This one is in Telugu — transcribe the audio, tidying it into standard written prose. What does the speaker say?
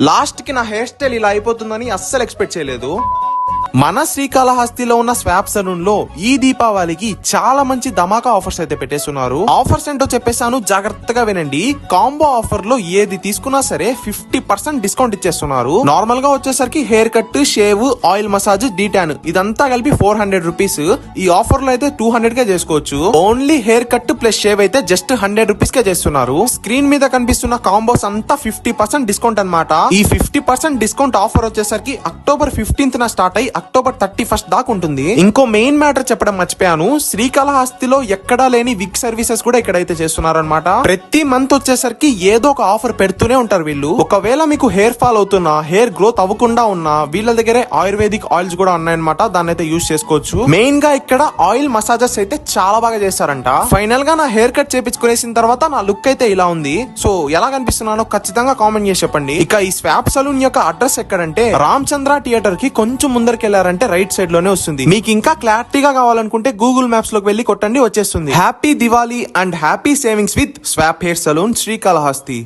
లాస్ట్ కి నా హెయిర్ స్టైల్ ఇలా అయిపోతుందని అస్సలు ఎక్స్పెక్ట్ చేయలేదు. మన శ్రీకాళహస్తిలో ఉన్న స్వాప్ సలూన్ లో ఈ దీపావళికి చాలా మంచి ధమాకా ఆఫర్స్ అయితే పెట్టేస్తున్నారు. ఆఫర్స్ ఏంటో చెప్పేసాను, జాగ్రత్తగా వినండి. కాంబో ఆఫర్ లో ఏది తీసుకున్నా సరే 50% డిస్కౌంట్ ఇచ్చేస్తున్నారు. నార్మల్ గా వచ్చేసరికి hair cut, shave, oil massage, D-Tan ఇదంతా కలిపి 400 రూపీస్. ఈ ఆఫర్ లో అయితే 200 కే చేసుకోవచ్చు. Only hair cut plus shave అయితే జస్ట్ 100 రూపీస్ కే చేస్తున్నారు. స్క్రీన్ మీద కనిపిస్తున్న కాంబోస్ అంతా 50% డిస్కౌంట్ అన్నమాట. ఈ 50% డిస్కౌంట్ ఆఫర్ వచ్చేసరికి అక్టోబర్ 15th స్టార్ట్ అయ్యి అక్టోబర్ 31st దాకా ఉంటుంది. ఇంకో మెయిన్ మ్యాటర్ చెప్పడం మర్చిపోయాను, శ్రీకాళహస్తిలో ఎక్కడా లేని విగ్ సర్వీసెస్ కూడా ఇక్కడైతే చేస్తున్నారు అనమాట. ప్రతి మంత్ వచ్చేసరికి ఏదో ఒక ఆఫర్ పెడుతూనే ఉంటారు వీళ్ళు. ఒకవేళ మీకు హెయిర్ ఫాల్ అవుతున్నా, హెయిర్ గ్రోత్ అవ్వకుండా ఉన్నా వీళ్ళ దగ్గరే ఆయుర్వేదిక్ ఆయిల్స్ కూడా ఉన్నాయన్నమాట. దాన్ని అయితే యూజ్ చేసుకోవచ్చు. మెయిన్ గా ఇక్కడ ఆయిల్ మసాజెస్ అయితే చాలా బాగా చేస్తారంట. ఫైనల్ గా నా హెయిర్ కట్ చేపించుకునేసిన తర్వాత నా లుక్ అయితే ఇలా ఉంది. సో ఎలా కనిపిస్తున్నానో ఖచ్చితంగా కామెంట్ చేసి చెప్పండి. ఇక ఈ స్వాప్ సలూన్ యొక్క అడ్రస్ ఎక్కడంటే రామచంద్ర థియేటర్ కి కొంచెం ముందరికి వెళ్ళారంటే రైట్ సైడ్ లోనే వస్తుంది. మీకు ఇంకా క్లారిటీగా కావాలనుకుంటే గూగుల్ మ్యాప్స్ లోకి వెళ్ళి కొట్టండి, వచ్చేస్తుంది. Happy Diwali and happy savings with swap hair salon Srikalahasti.